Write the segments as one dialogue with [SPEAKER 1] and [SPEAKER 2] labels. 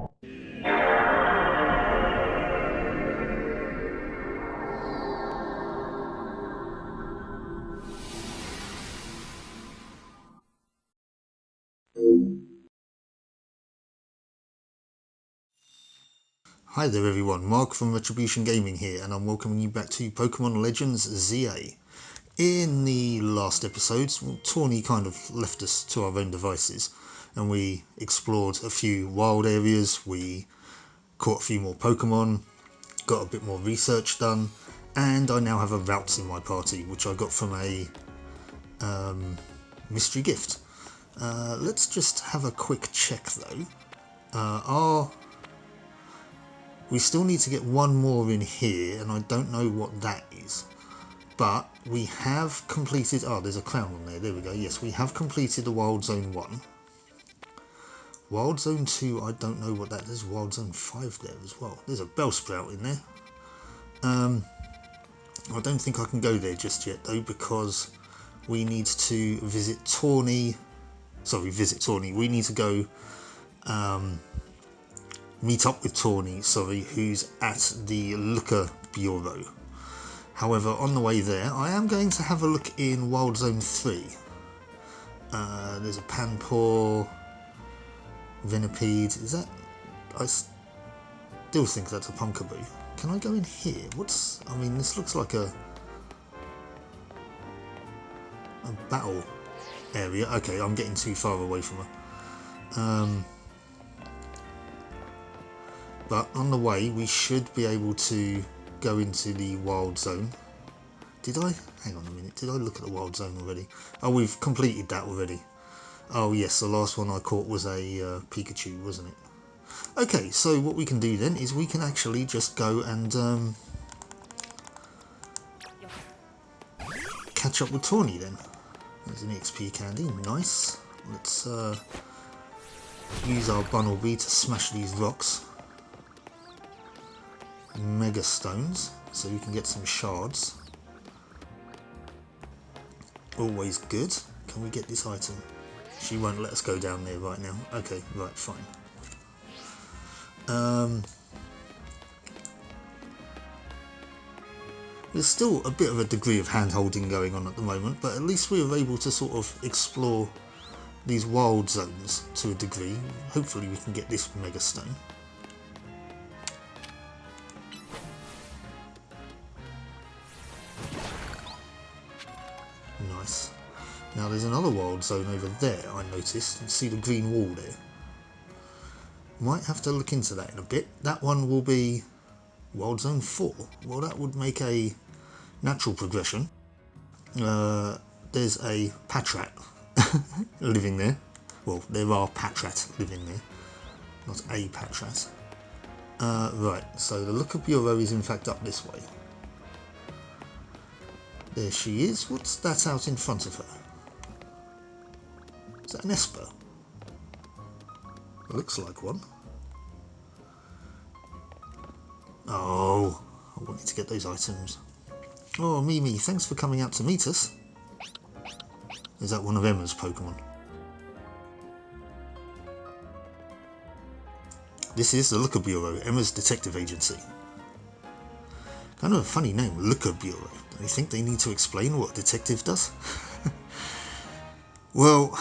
[SPEAKER 1] Hi there everyone, Mark from Retribution Gaming here, and I'm welcoming you back to Pokemon Legends ZA. In the last episodes, Taunie kind of left us to our own devices, and we explored a few wild areas, we caught a few more Pokemon, got a bit more research done, and I now have a route in my party, which I got from a mystery gift. Let's just have a quick check though. We still need to get one more in here, and I don't know what that is. But we have completed... Oh, there's a clown on there. There we go. Yes, we have completed the Wild Zone 1. Wild Zone 2, I don't know what that is. There's Wild Zone 5 there as well. There's a Bellsprout in there. I don't think I can go there just yet, though, because we need to visit Taunie. Sorry, visit Taunie. We need to go... meet up with Taunie, who's at the Looker Bureau. However, on the way there, I am going to have a look in Wild Zone 3. There's a Panpour, Venipede. Is that... I still think that's a Pumpkaboo. Can I go in here? I mean, this looks like a battle area. Okay, I'm getting too far away from her. But on the way, we should be able to go into the Wild Zone. Did I? Hang on a minute. Did I look at the Wild Zone already? Oh, we've completed that already. Oh, yes, the last one I caught was a Pikachu, wasn't it? Okay, so what we can do then is we can actually just go and catch up with Taunie then. There's an XP candy. Nice. Let's use our Bunnelby to smash these rocks. Mega Stones, so we can get some shards. Always good. Can we get this item? She won't let us go down there right now. Okay, right, fine. There's still a bit of a degree of hand-holding going on at the moment, but at least we were able to sort of explore these wild zones to a degree. Hopefully we can get this Mega Stone. Nice. Now there's another wild zone over there, I noticed. You see the green wall there. Might have to look into that in a bit. That one will be Wild Zone 4. Well, that would make a natural progression. There's a Patrat living there. Well, there are Patrat living there, not a Patrat. Right, so the Looker Bureau is in fact up this way. There she is. What's that out in front of her? Is that an Esper? Looks like one. Oh, I wanted to get those items. Oh, Mimi, thanks for coming out to meet us. Is that one of Emma's Pokemon? This is the Looker Bureau, Emma's detective agency. Kind of a funny name, Looker Bureau. Don't you think they need to explain what a detective does? Well,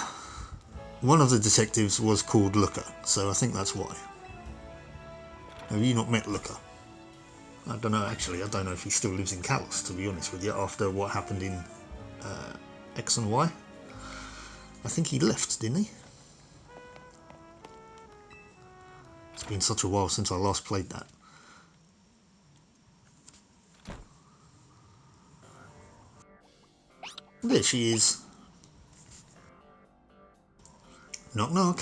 [SPEAKER 1] one of the detectives was called Looker, so I think that's why. Have you not met Looker? I don't know, actually. I don't know if he still lives in Kalos, to be honest with you, after what happened in X and Y. I think he left, didn't he? It's been such a while since I last played that. There she is. Knock knock.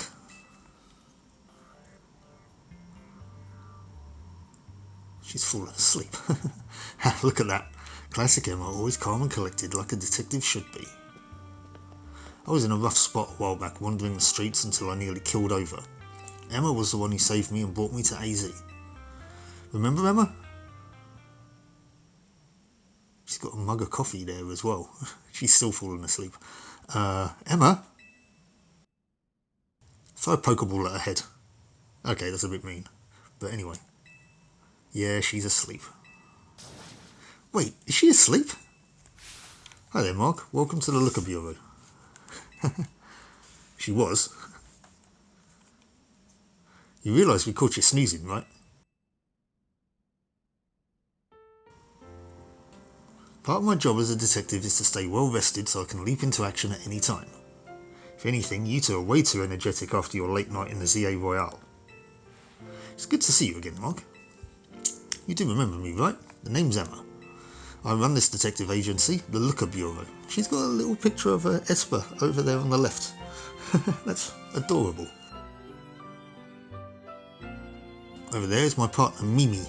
[SPEAKER 1] She's fallen asleep. Look at that. Classic Emma, always calm and collected like a detective should be. I was in a rough spot a while back, wandering the streets until I nearly killed over. Emma was the one who saved me and brought me to AZ. Remember Emma? She's got a mug of coffee there as well. She's still falling asleep. Emma? Throw a Pokeball at her head. Okay, that's a bit mean. But anyway. Yeah, she's asleep. Wait, is she asleep? Hi there, Mark. Welcome to the Looker Bureau. She was. You realise we caught you snoozing, right? Part of my job as a detective is to stay well rested so I can leap into action at any time. If anything, you two are way too energetic after your late night in the ZA Royale. It's good to see you again, Mark. You do remember me, right? The name's Emma. I run this detective agency, the Looker Bureau. She's got a little picture of Esper over there on the left. That's adorable. Over there is my partner Mimi.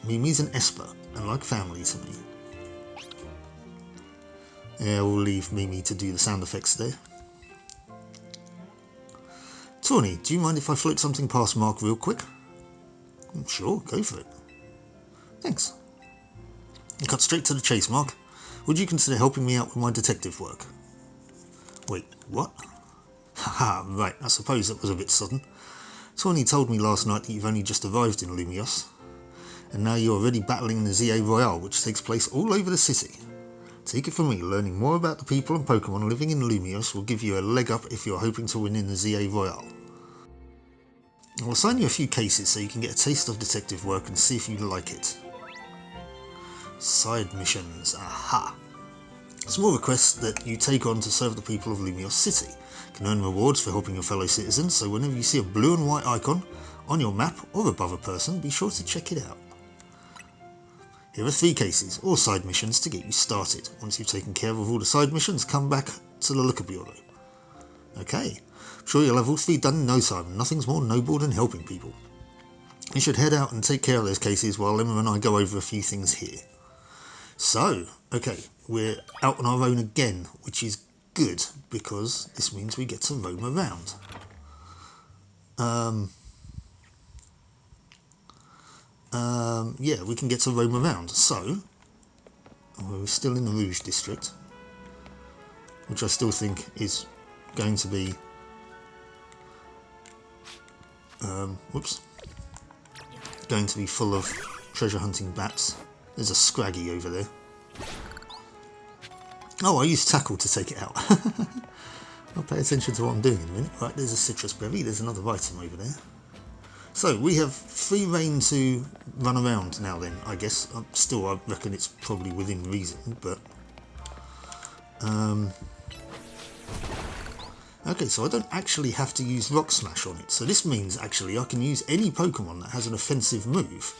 [SPEAKER 1] Mimi's an Esper and like family to me. Yeah, we'll leave Mimi to do the sound effects there. Taunie, do you mind if I float something past Mark real quick? Sure, go for it. Thanks. Cut straight to the chase, Mark. Would you consider helping me out with my detective work? Wait, what? Haha, right, I suppose that was a bit sudden. Taunie told me last night that you've only just arrived in Lumios, and now you're already battling the ZA Royale, which takes place all over the city. Take it from me, learning more about the people and Pokemon living in Lumios will give you a leg up if you're hoping to win in the ZA Royale. I'll assign you a few cases so you can get a taste of detective work and see if you like it. Side missions, aha! Small requests that you take on to serve the people of Lumios City. You can earn rewards for helping your fellow citizens, so whenever you see a blue and white icon on your map or above a person, be sure to check it out. Here are 3 cases, or side missions, to get you started. Once you've taken care of all the side missions, come back to the Looker Bureau. Okay, I'm sure you'll have all 3 done in no time. Nothing's more noble than helping people. You should head out and take care of those cases while Emma and I go over a few things here. So, okay, we're out on our own again, which is good, because this means we get to roam around. Yeah, we can get to roam around. So, we're still in the Rouge district, which I still think is going to be... going to be full of treasure hunting bats. There's a Scraggy over there. Oh, I used tackle to take it out. I'll pay attention to what I'm doing in a minute. Right, there's a citrus berry. There's another item over there. So we have free reign to run around now then, I guess. Still, I reckon it's probably within reason, but... Okay, so I don't actually have to use Rock Smash on it. So this means, actually, I can use any Pokemon that has an offensive move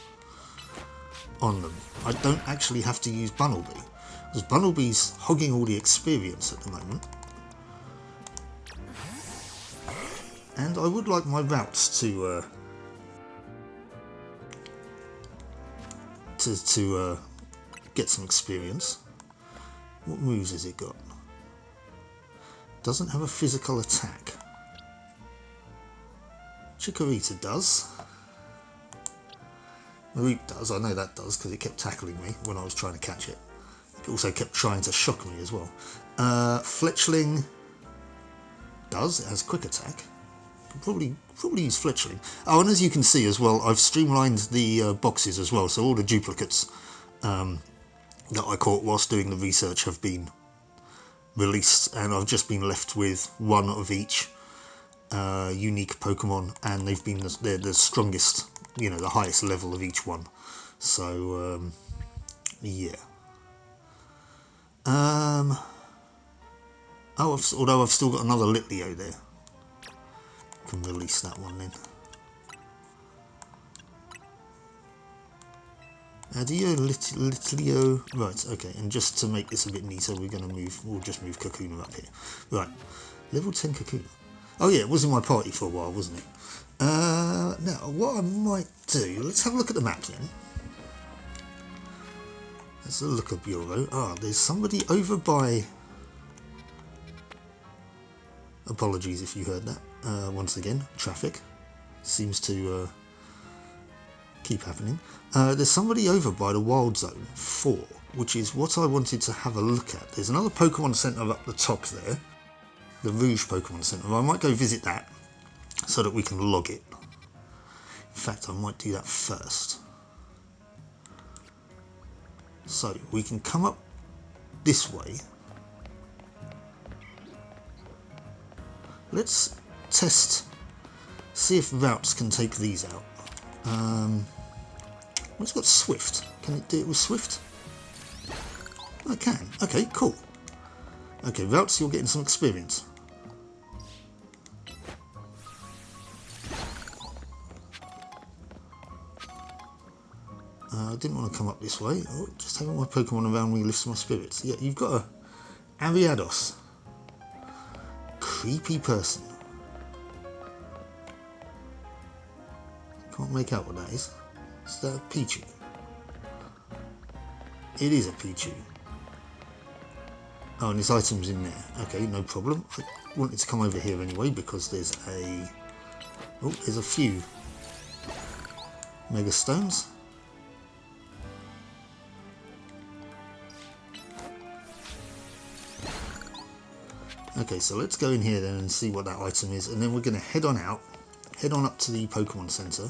[SPEAKER 1] on them. I don't actually have to use Bunnelby, because Bunnelby's hogging all the experience at the moment. And I would like my routes to get some experience. What moves has it got? Doesn't have a physical attack. Chikorita does. Mareep does, I know that does, because it kept tackling me when I was trying to catch it. It also kept trying to shock me as well. Fletchling does, it has quick attack. Probably use Fletchling. Oh, and as you can see as well, I've streamlined the boxes as well, so all the duplicates that I caught whilst doing the research have been released, and I've just been left with one of each unique Pokemon, and they're the strongest, you know, the highest level of each one. So yeah. Although I've still got another Litleo there. Can release that one then. Adio, Litleo. Right, okay, and just to make this a bit neater, we'll just move Kakuna up here. Right, level 10 Kakuna. Oh yeah, it was in my party for a while, wasn't it? Now, what I might do, let's have a look at the map then. Let's look at Bureau. Ah, there's somebody over by... Apologies if you heard that. Once again, traffic seems to keep happening. There's somebody over by the Wild Zone 4, which is what I wanted to have a look at. There's another Pokemon Center up the top there, the Rouge Pokemon Center. I might go visit that so that we can log it. fact, I might do that first. So we can come up this way. Let's test, see if routes can take these out. It's got Swift. Can it do it with Swift? I can. Okay, cool. Okay, routes, you're getting some experience. I didn't want to come up this way. Oh, just having my Pokemon around me lifts my spirits. Yeah, you've got a Ariados. Creepy person. Can't make out what that is. Is that a Pichu? It is a Pichu. Oh, and this item's in there. Okay, no problem. I wanted to come over here anyway because there's a... Oh, there's a few Mega Stones. Okay, so let's go in here then and see what that item is, and then we're going to head on out, head on up to the Pokemon Center.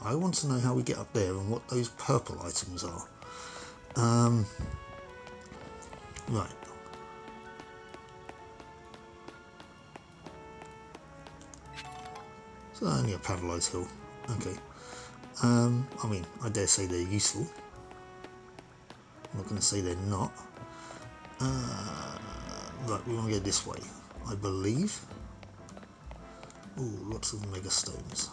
[SPEAKER 1] I want to know how we get up there and what those purple items are. Right. So only a Pavlite Hill. Okay. I mean, I dare say they're useful. I'm not going to say they're not. Right, we want to go this way, I believe. Ooh, lots of Mega Stones.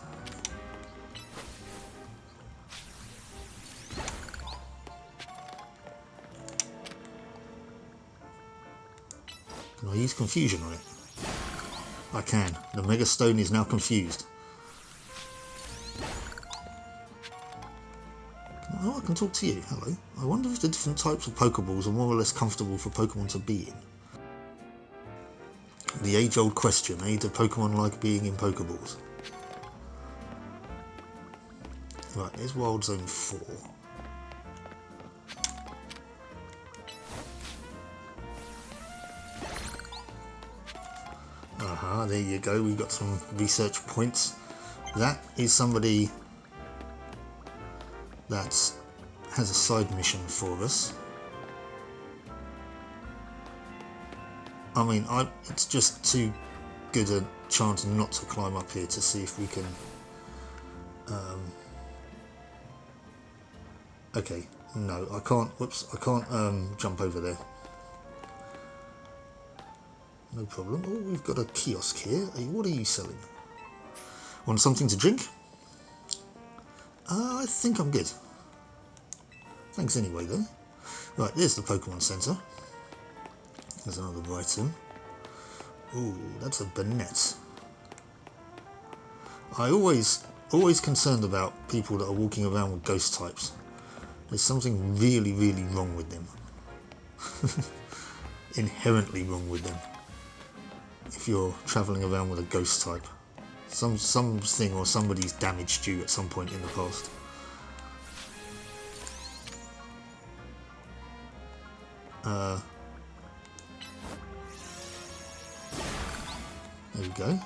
[SPEAKER 1] Can I use Confusion on it? I can. The Mega Stone is now confused. Oh, I can talk to you. Hello. I wonder if the different types of Pokeballs are more or less comfortable for Pokemon to be in. The age-old question, eh? Do Pokemon like being in Pokeballs? Right, there's Wild Zone 4. Aha, there you go, we've got some research points. That is somebody that has a side mission for us. I mean, it's just too good a chance not to climb up here to see if we can... okay, no, I can't, whoops, I can't jump over there. No problem. Oh, we've got a kiosk here. Hey, what are you selling? Want something to drink? I think I'm good. Thanks anyway, though. Right, there's the Pokemon Center. There's another item. Ooh, that's a Banette. I always concerned about people that are walking around with ghost types. There's something really, really wrong with them. Inherently wrong with them. If you're travelling around with a ghost type. Something or somebody's damaged you at some point in the past. There we go.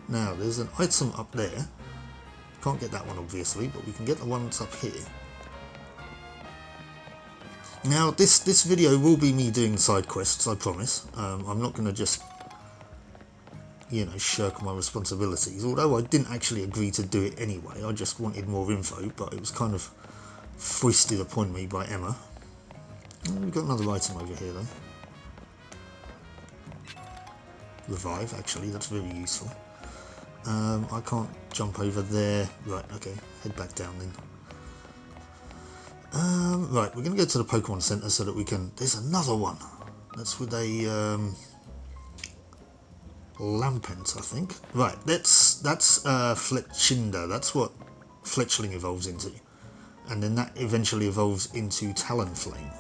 [SPEAKER 1] Now there's an item up there. Can't get that one obviously, but we can get the one that's up here. Now this video will be me doing side quests, I promise. I'm not going to just, you know, shirk my responsibilities. Although I didn't actually agree to do it anyway. I just wanted more info, but it was kind of foisted upon me by Emma. Oh, we've got another item over here though. Revive, actually, that's very useful. I can't jump over there. Right, okay, head back down then. Right, we're going to go to the Pokemon Center so that we can... There's another one. That's with a Lampent, I think. Right, that's Fletchinder. That's what Fletchling evolves into. And then that eventually evolves into Talonflame.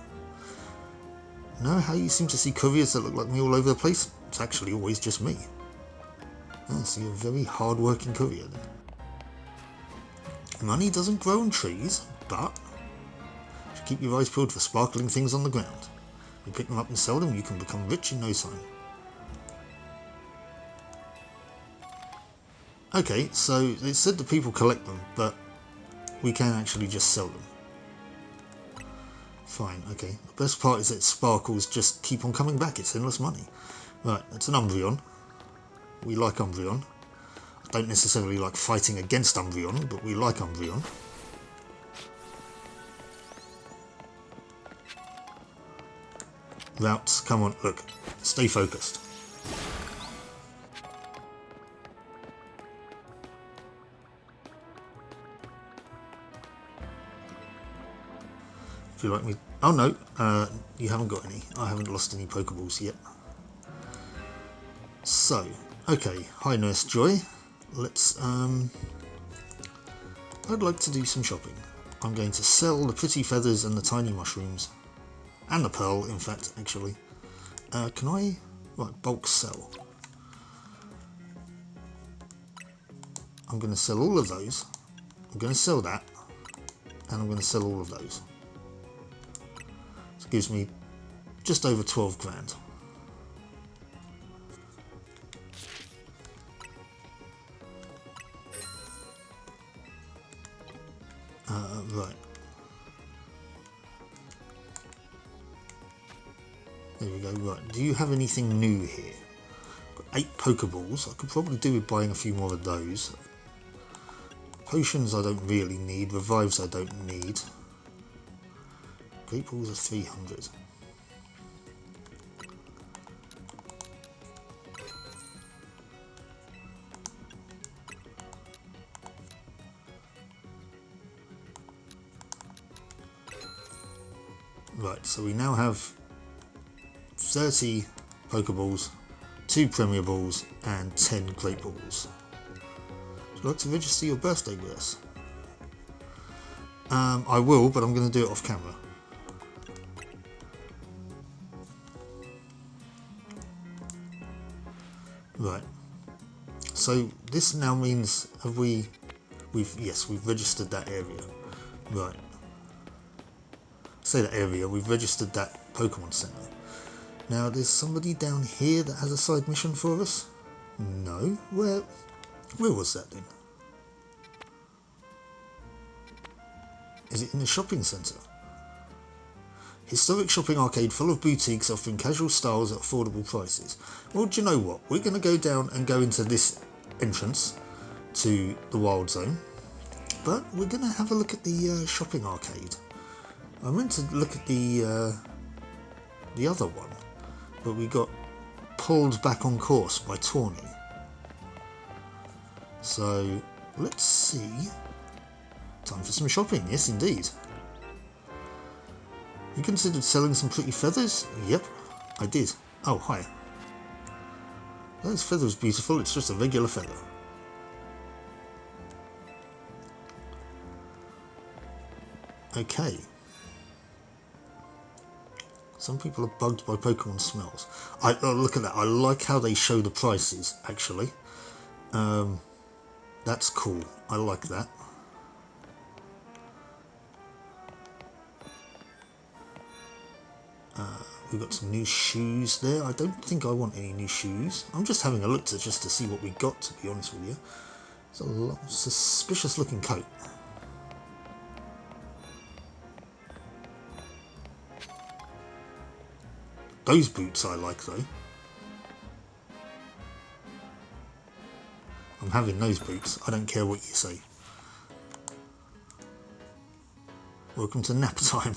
[SPEAKER 1] Know how you seem to see couriers that look like me all over the place? It's actually always just me. Oh, so you're a very hard-working courier then. Money doesn't grow on trees, but you should keep your eyes peeled for sparkling things on the ground. You pick them up and sell them, you can become rich in no time. Okay, so it said that people collect them, but we can actually just sell them. Fine, okay. The best part is that sparkles just keep on coming back. It's endless money. Right, that's an Umbreon. We like Umbreon. I don't necessarily like fighting against Umbreon, but we like Umbreon. Routes, come on, look. Stay focused. If you like me... Oh no, you haven't got any. I haven't lost any Pokeballs yet. So, okay, hi Nurse Joy. Let's, I'd like to do some shopping. I'm going to sell the pretty feathers and the tiny mushrooms. And the pearl, in fact, actually. Can I... Right, bulk sell. I'm going to sell all of those. I'm going to sell that. And I'm going to sell all of those. So it gives me just over 12 grand. Right. There we go, right. Do you have anything new here? Got 8 Pokeballs. I could probably do with buying a few more of those. Potions I don't really need. Revives I don't need. Great Balls are 300. Right, so we now have 30 Pokeballs, 2 Premier Balls, and 10 Great Balls. Would you like to register your birthday with us? I will, but I'm going to do it off camera. Right. So this now means we've registered that area. Right. Say that area, we've registered that Pokemon Center. Now there's somebody down here that has a side mission for us? No? Where was that then? Is it in the shopping centre? Historic shopping arcade full of boutiques offering casual styles at affordable prices. Well, do you know what? We're going to go down and go into this entrance to the Wild Zone. But we're going to have a look at the shopping arcade. I meant to look at the other one, but we got pulled back on course by Taunie. So, let's see. Time for some shopping, yes indeed. You considered selling some pretty feathers? Yep, I did. Oh, hi. Those feathers beautiful, it's just a regular feather. Okay. Some people are bugged by Pokemon smells. Look at that, I like how they show the prices, actually. That's cool, I like that. We've got some new shoes there. I don't think I want any new shoes. I'm just having a look just to see what we got, to be honest with you. It's a suspicious looking coat. Those boots I like though. I'm having those boots. I don't care what you say. Welcome to nap time.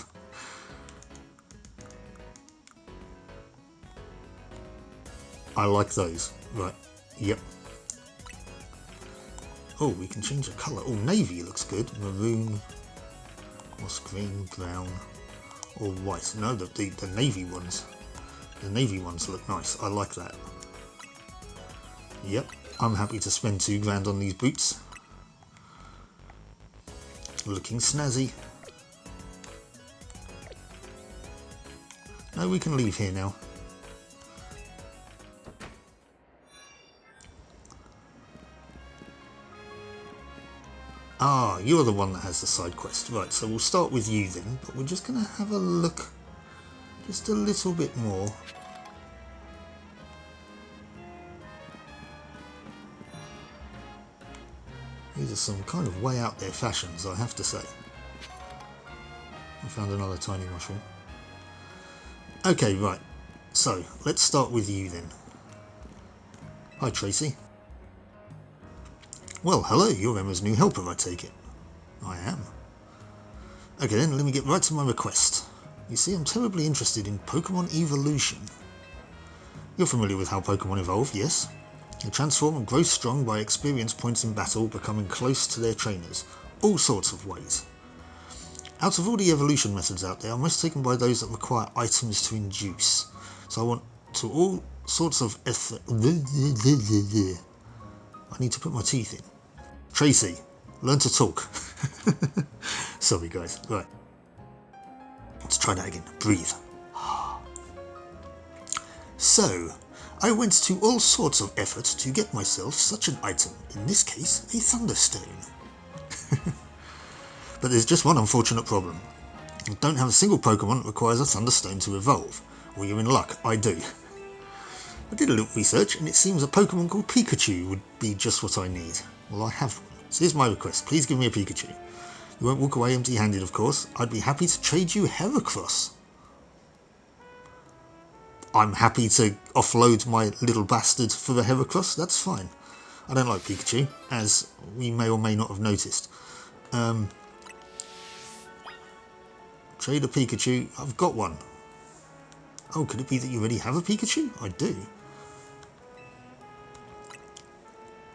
[SPEAKER 1] I like those. Right. Yep. Oh, we can change the colour. Oh, navy looks good. Maroon. Moss green, brown, or white. No, the navy ones. The navy ones look nice. I like that. Yep. I'm happy to spend 2 grand on these boots. Looking snazzy. No, we can leave here now. Ah, you're the one that has the side quest. Right, so we'll start with you then, but we're just going to have a look just a little bit more. These are some kind of way out there fashions, I have to say. I found another tiny mushroom. Okay, right. So, let's start with you then. Hi, Tracy. Well, hello, you're Emma's new helper, I take it. I am. Okay then, let me get right to my request. You see, I'm terribly interested in Pokemon evolution. You're familiar with how Pokemon evolve, yes? They transform and grow strong by experience points in battle, becoming close to their trainers. All sorts of ways. Out of all the evolution methods out there, I'm most taken by those that require items to induce. So I want to all sorts of effort. I need to put my teeth in. Tracy, learn to talk. Sorry guys, right. Let's try that again. Breathe. So, I went to all sorts of effort to get myself such an item, in this case, a Thunderstone. But there's just one unfortunate problem. I don't have a single Pokemon that requires a Thunderstone to evolve. Well, you're in luck, I do. I did a little research, and it seems a Pokemon called Pikachu would be just what I need. Well, I have one. So here's my request, please give me a Pikachu. You won't walk away empty-handed, of course. I'd be happy to trade you Heracross. I'm happy to offload my little bastard for the Heracross, that's fine. I don't like Pikachu, as we may or may not have noticed. Trade a Pikachu, I've got one. Oh, could it be that you already have a Pikachu? I do.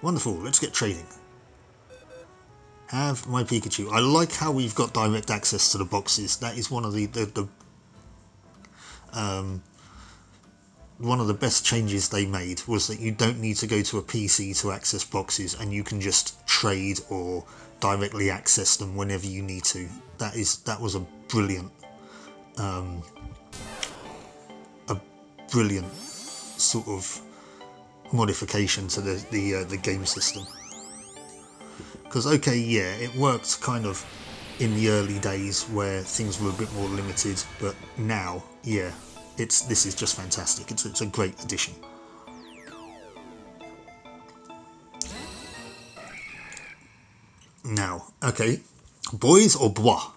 [SPEAKER 1] Wonderful, let's get trading. Have my Pikachu. I like how we've got direct access to the boxes. That is one of the best changes they made, was that you don't need to go to a PC to access boxes, and you can just trade or directly access them whenever you need to. That was a brilliant sort of modification to the game system. Because okay, yeah, it worked kind of in the early days where things were a bit more limited, but now, yeah, this is just fantastic. It's a great addition. Now, okay, boys or bois?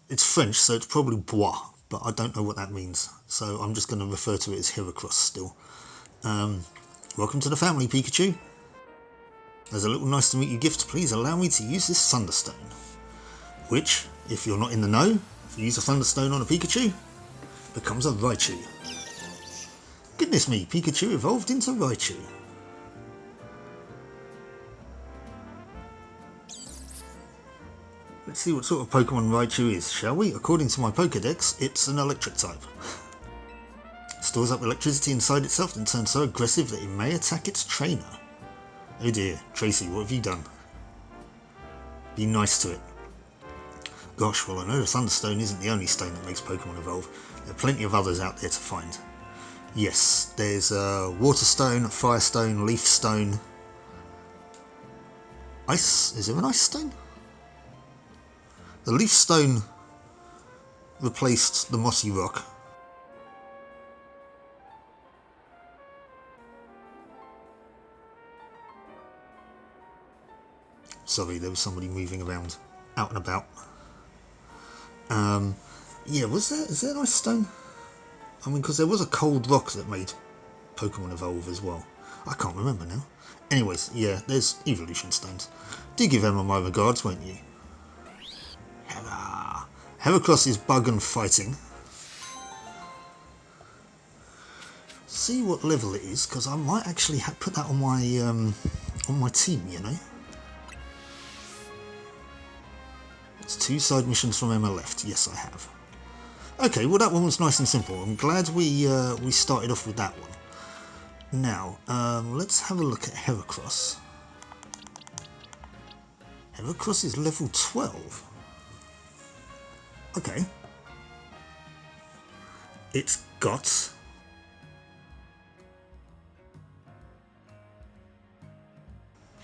[SPEAKER 1] It's French, so it's probably bois, but I don't know what that means, so I'm just going to refer to it as Heracross still. Welcome to the family, Pikachu. As a little nice to meet you gift, please allow me to use this Thunderstone. Which, if you're not in the know, if you use a Thunderstone on a Pikachu, becomes a Raichu. Goodness me, Pikachu evolved into Raichu. Let's see what sort of Pokemon Raichu is, shall we? According to my Pokedex, it's an electric type. Stores up electricity inside itself and turns so aggressive that it may attack its trainer. Oh dear, Tracy, what have you done? Be nice to it. Gosh, well I know the Thunderstone isn't the only stone that makes Pokemon evolve. There are plenty of others out there to find. Yes, there's Water Stone, Fire Stone, Leaf Stone. Ice? Is there an Ice Stone? The Leaf Stone replaced the Mossy Rock. Sorry, there was somebody moving around, out and about. Yeah, is there an Ice Stone? I mean, because there was a Cold Rock that made Pokemon evolve as well. I can't remember now. Anyways, yeah, there's Evolution Stones. Do give Emma my regards, won't you? Heracross is bug and fighting. See what level it is, because I might actually put that on my team, you know. It's 2 side missions from Emma left. Yes, I have. Okay, well that one was nice and simple. I'm glad we started off with that one. Now, let's have a look at Heracross. Heracross is level 12. Okay. It's got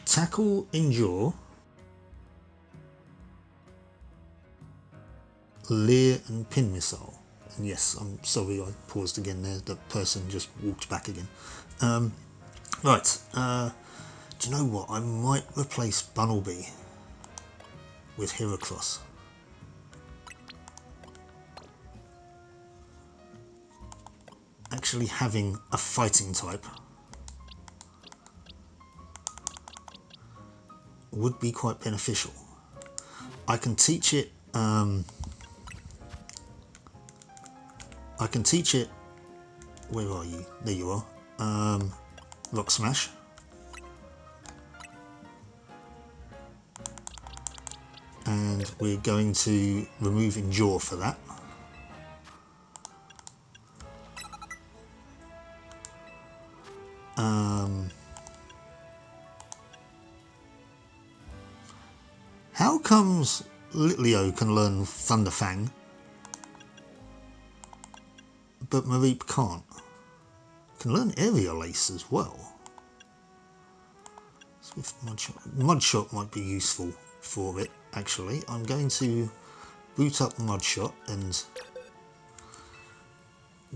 [SPEAKER 1] Tackle, Endure, Leer and Pin Missile. And yes, I'm sorry I paused again there, the person just walked back again. Right, Do you know what? I might replace Bunnelby with Heracross. Actually having a fighting type would be quite beneficial. I can teach it where are you? There you are. Rock Smash. And we're going to remove Endure for that. How comes Litleo can learn Thunderfang, but Mareep can't? Can learn Aerial Ace as well. Swift Mudshot. Mudshot might be useful for it, actually. I'm going to boot up Mudshot and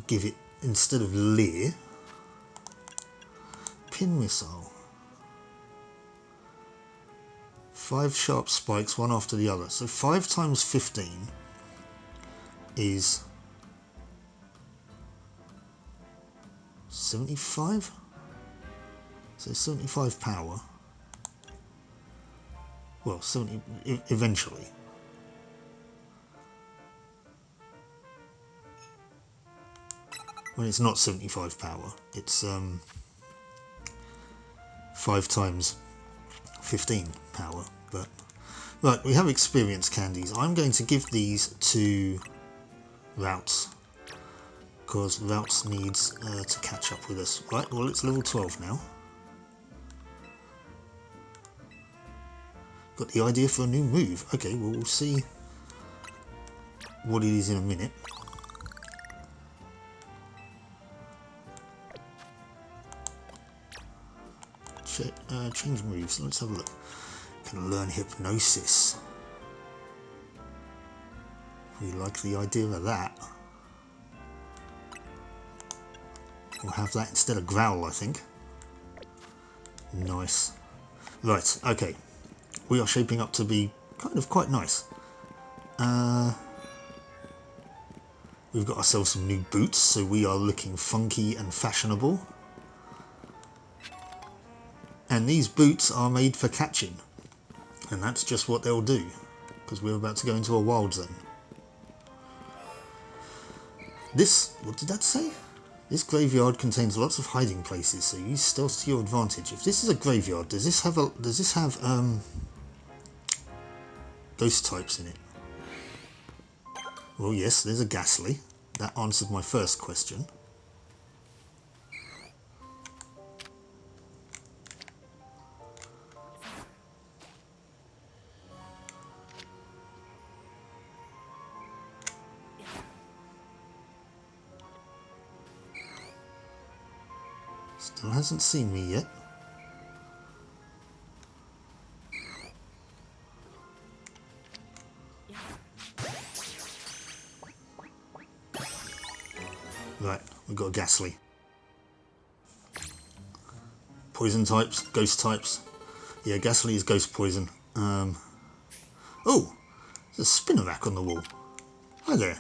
[SPEAKER 1] give it, instead of Leer, Pin Missile. 5 sharp spikes, one after the other. So 5 times 15 is 75? So 75 power. Well, 70 eventually. When it's not 75 power, it's 5 times 15 power. But right, we have experience candies. I'm going to give these to Routes, because Routes needs to catch up with us. Right, well, it's level 12 now. Got the idea for a new move. Okay, well, we'll see what it is in a minute. Change moves. Let's have a look. Can learn Hypnosis. We like the idea of that. We'll have that instead of Growl, I think. Nice. Right, okay. We are shaping up to be kind of quite nice. We've got ourselves some new boots, so we are looking funky and fashionable. And these boots are made for catching. And that's just what they'll do, because we're about to go into a wild zone. This, what did that say? This graveyard contains lots of hiding places, so use stealth to your advantage. If this is a graveyard, does this have ghost types in it? Well, yes, there's a Ghastly. That answered my first question. Still hasn't seen me yet. Right, we've got a Ghastly. Poison types, ghost types. Yeah, Ghastly is ghost poison. Oh, there's a Spinarak on the wall. Hi there.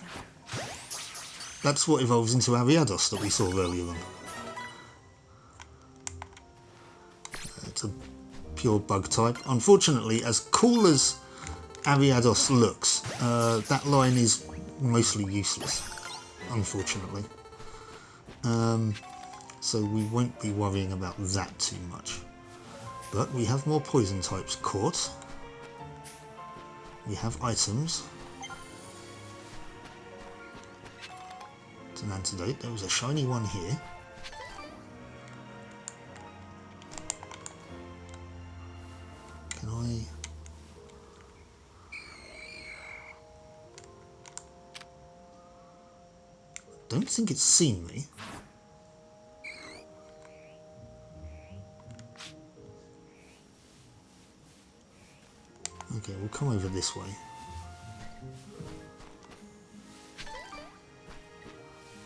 [SPEAKER 1] That's what evolves into Ariados that we saw earlier on. It's a pure bug type. Unfortunately, as cool as Ariados looks, that line is mostly useless, unfortunately. So we won't be worrying about that too much. But we have more poison types caught. We have items. It's an antidote. There was a shiny one here. Can I... don't think it's seen me. Okay, we'll come over this way.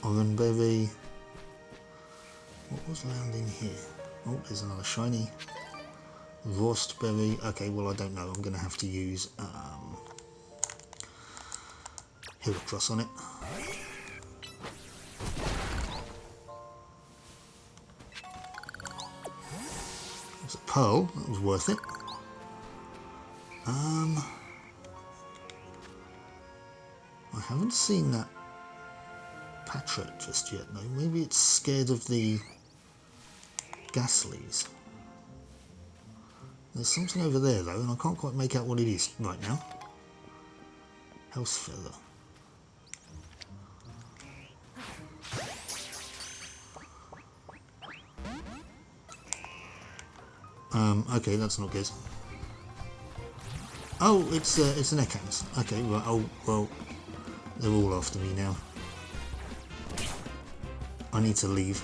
[SPEAKER 1] Oranberry. What was landing here? Oh, there's another shiny. Rostberry. Okay, well I don't know. I'm going to have to use Heracross on it. It's a pearl. That was worth it. I haven't seen that Patrat just yet, though. Maybe it's scared of the Gasleys. There's something over there, though, and I can't quite make out what it is right now. House feather. Okay, that's not good. Oh, it's an Ekans. Okay, right. Oh, well, they're all after me now. I need to leave.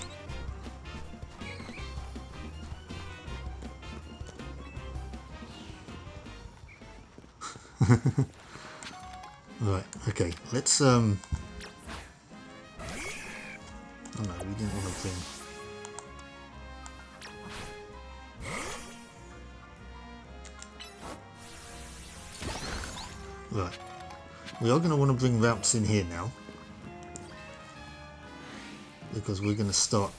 [SPEAKER 1] Right, okay, let's oh no, we didn't want to bring. Right, we are going to want to bring routes in here now, because we're going to start.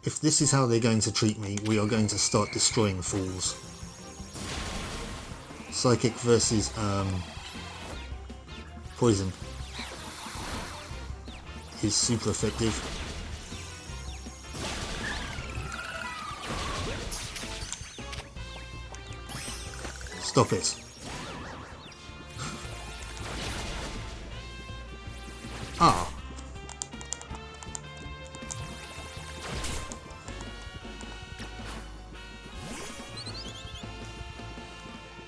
[SPEAKER 1] If this is how they're going to treat me, we are going to start destroying fools. Psychic versus poison is super effective. Stop it. Ah.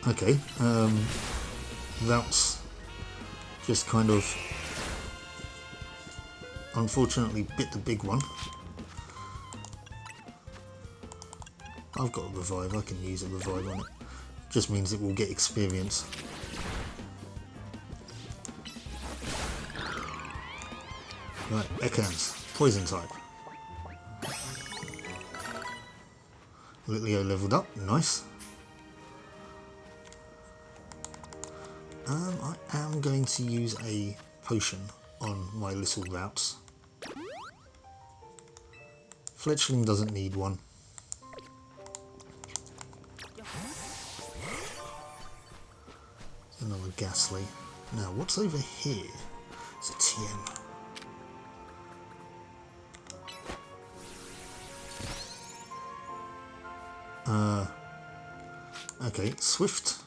[SPEAKER 1] Okay, that's just kind of unfortunately bit the big one. I've got a revive, I can use a revive on it. Just means it will get experience. Right, Ekans, poison type. Litleo leveled up, nice. I am going to use a potion on my little routes. Fletchling doesn't need one. Another Ghastly. Now, what's over here? It's a TM. Okay, Swift.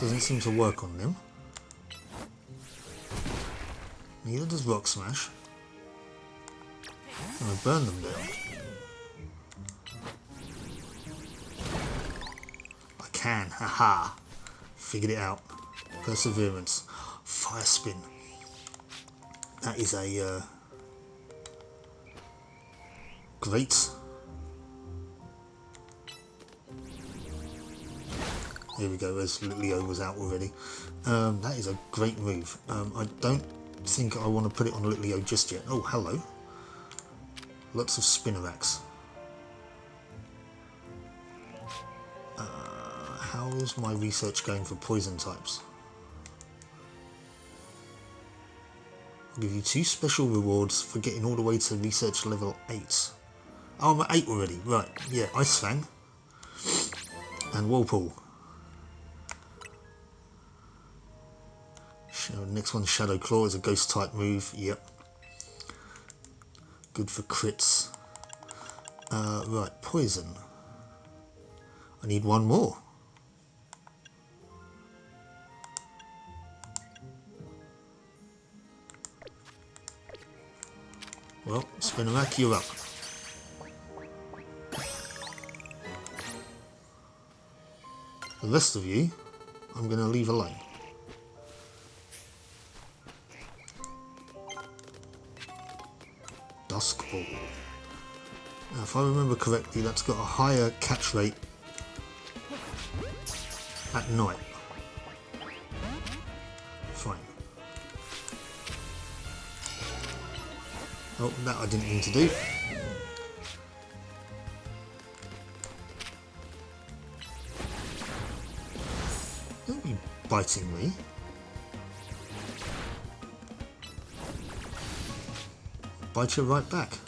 [SPEAKER 1] Doesn't seem to work on them. Neither does Rock Smash. And I burn them down. I can, haha. Figured it out. Perseverance. Fire Spin. That is a great. Here we go, as Leo was out already. That is a great move. I don't think I want to put it on Leo just yet. Oh, hello. Lots of Spinnerax. How's my research going for poison types? I'll give you 2 special rewards for getting all the way to research level 8. Oh, I'm at 8 already. Right, yeah, Ice Fang. And Whirlpool. Next one, Shadow Claw, is a ghost type move. Yep. Good for crits. Right, poison. I need one more. Well, Spinnerack, you're up. The rest of you, I'm going to leave alone. Dusk Ball. Now, if I remember correctly, that's got a higher catch rate at night. Fine. Oh, that I didn't mean to do. Don't be biting me. Bite you right back.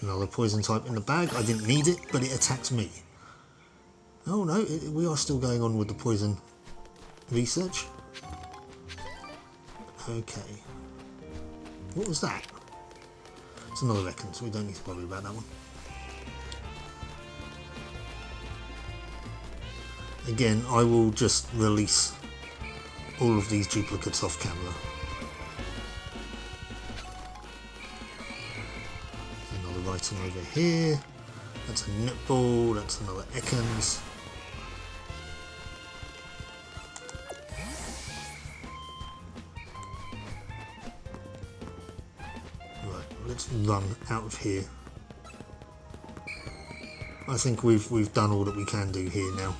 [SPEAKER 1] Another poison type in the bag. I didn't need it, but it attacked me. Oh no, we are still going on with the poison research. Okay. What was that? It's another Ekans, so we don't need to worry about that one. Again, I will just release all of these duplicates off camera. Another item over here. That's a netball, that's another Ekans. Right, let's run out of here. I think we've done all that we can do here now.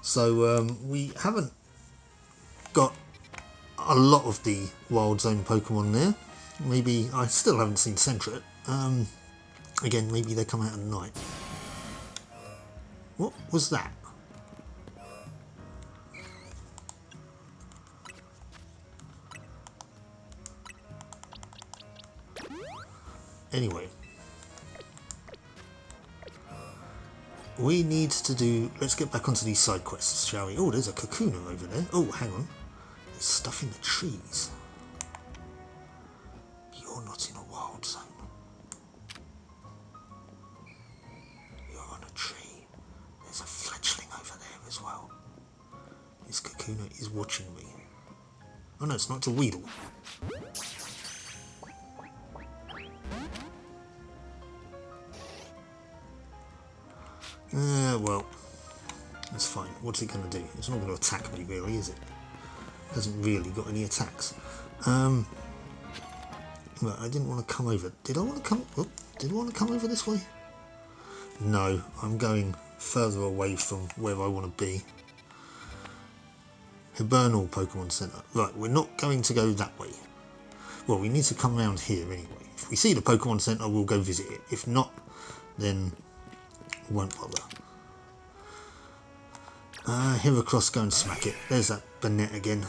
[SPEAKER 1] So we haven't got a lot of the Wild Zone Pokemon there. Maybe I still haven't seen Sentret. Again, maybe they come out at night. What was that? Anyway. We need to do... Let's get back onto these side quests, shall we? Oh, there's a Kakuna over there. Oh, hang on. There's stuff in the trees. You're not in a wild zone. You're on a tree. There's a fledgling over there as well. This Kakuna is watching me. Oh no, it's not. It's a Weedle. Well, that's fine. What's it going to do? It's not going to attack me, really, is it? It hasn't really got any attacks. Right, I didn't want to come over. Did I want to come? Oh, did I want to come over this way? No, I'm going further away from where I want to be. Hibernal Pokemon Center. Right, we're not going to go that way. Well, we need to come around here anyway. If we see the Pokemon Center, we'll go visit it. If not, then won't bother. Heracross, go and smack it. There's that Banette again.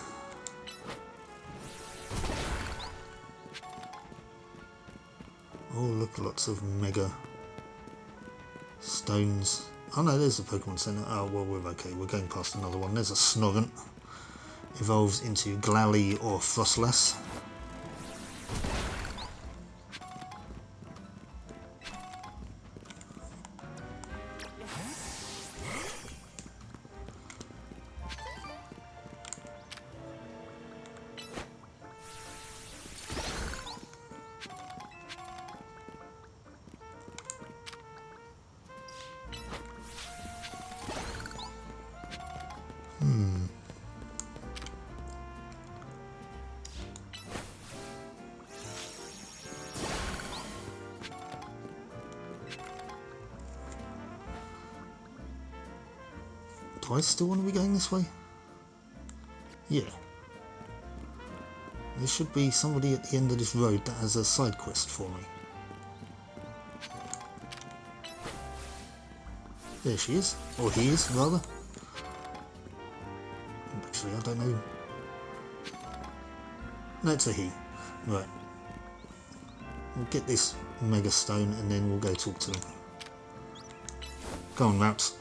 [SPEAKER 1] Oh look, lots of Mega Stones. Oh no, there's the Pokemon Center. Oh well, we're okay. We're going past another one. There's a Snorunt. Evolves into Glalie or Frostlass. Do I still want to be going this way? Yeah. There should be somebody at the end of this road that has a side quest for me. There she is. Or he is, rather. Actually, I don't know. No, it's a he. Right. We'll get this Mega Stone and then we'll go talk to them. Go on, Routes.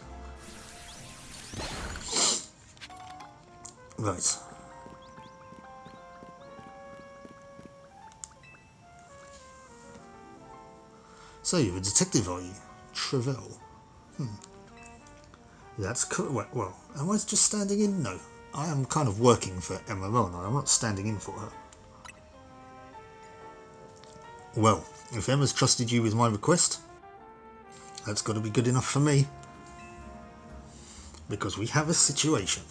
[SPEAKER 1] Right. So you're a detective, are you? Travell. That's correct. Well, am I just standing in? No. I am kind of working for Emma, aren't I? I'm not standing in for her. Well, if Emma's trusted you with my request, that's got to be good enough for me. Because we have a situation.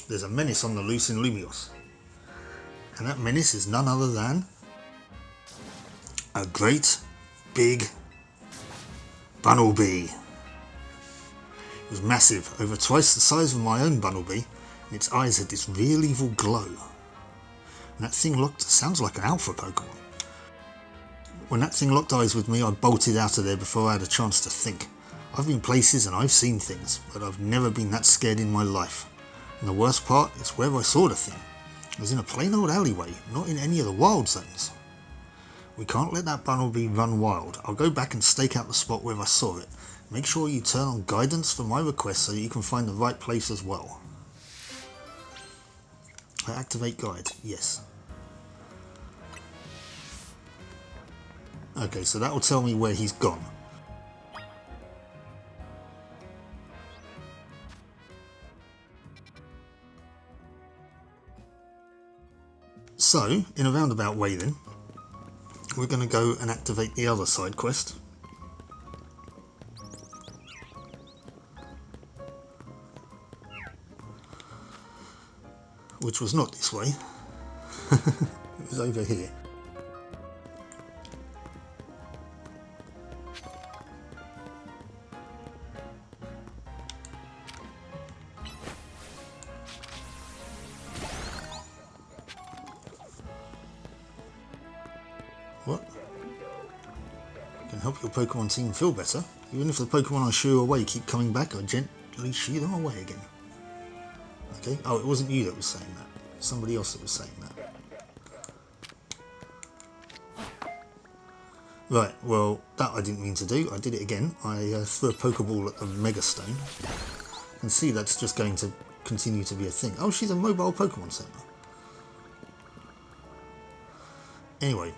[SPEAKER 1] There's a menace on the loose in Lumios. And that menace is none other than a great big Bunnelby. It was massive, over twice the size of my own Bunnelby, and its eyes had this real evil glow. And that thing sounds like an alpha Pokemon. When that thing locked eyes with me, I bolted out of there before I had a chance to think. I've been places and I've seen things, but I've never been that scared in my life. And the worst part is where I saw the thing. It was in a plain old alleyway, not in any of the wild zones. We can't let that bumblebee run wild. I'll go back and stake out the spot where I saw it. Make sure you turn on guidance for my request so that you can find the right place as well. Activate guide, yes. Okay, so that will tell me where he's gone. So, in a roundabout way then, we're going to go and activate the other side quest. Which was not this way. It was over here. What? Can help your Pokemon team feel better. Even if the Pokemon I shoo away keep coming back, I gently shoo them away again. Okay. Oh, it wasn't you that was saying that. Somebody else that was saying that. Right, well, that I didn't mean to do. I did it again. I threw a Pokeball at the Mega Stone. You can see that's just going to continue to be a thing. Oh, she's a mobile Pokemon Center. Anyway.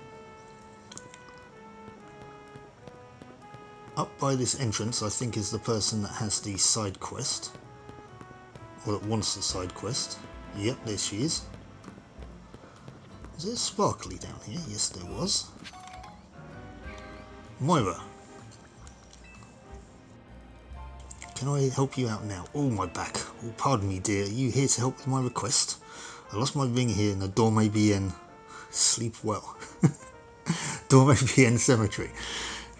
[SPEAKER 1] Up by this entrance, I think, is the person that has the side quest. Or that wants the side quest. Yep, there she is. Was there a sparkly down here? Yes, there was. Moira. Can I help you out now? Oh, my back. Oh, pardon me, dear. Are you here to help with my request? I lost my ring here and the door may be in... Sleep well. Door may be in cemetery.